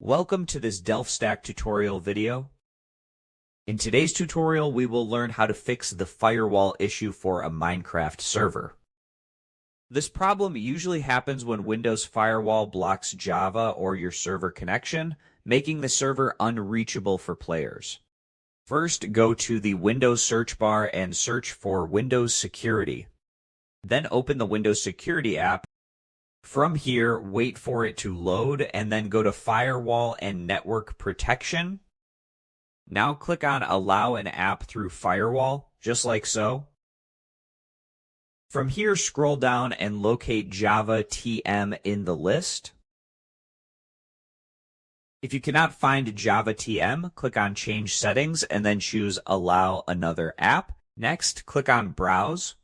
Welcome to this Delph Stack tutorial video. In today's tutorial, we will learn how to fix the firewall issue for a Minecraft server. This problem usually happens when Windows Firewall blocks Java or your server connection, making the server unreachable for players. First, go to the Windows search bar and search for Windows Security. Then open the Windows Security app. From here, wait for it to load and then go to Firewall and Network Protection. Now click on Allow an app through Firewall, just like so. From here, scroll down and locate Java TM in the list. If you cannot find Java TM, click on Change Settings and then choose Allow another app. Next, click on Browse.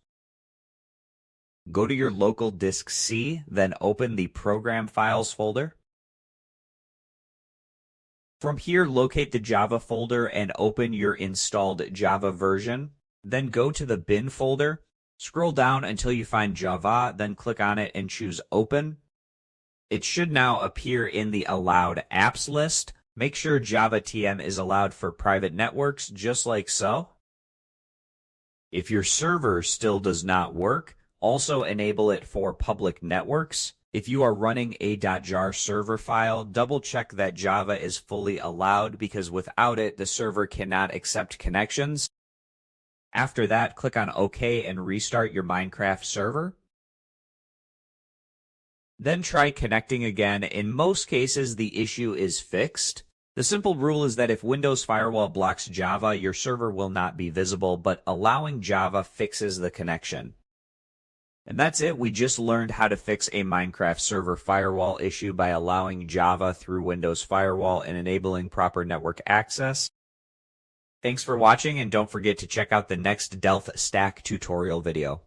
Go to your local disk C, then open the Program Files folder. From here, locate the Java folder and open your installed Java version. Then go to the bin folder, scroll down until you find Java, then click on it and choose Open. It should now appear in the Allowed Apps list. Make sure Java TM is allowed for private networks, just like so. If your server still does not work, also enable it for public networks. If you are running a .jar server file, double check that Java is fully allowed because without it, the server cannot accept connections. After that, click on OK and restart your Minecraft server. Then try connecting again. In most cases, the issue is fixed. The simple rule is that if Windows Firewall blocks Java, your server will not be visible, but allowing Java fixes the connection. And that's it. We just learned how to fix a Minecraft server firewall issue by allowing Java through Windows Firewall and enabling proper network access. Thanks for watching, and don't forget to check out the next Delph Stack tutorial video.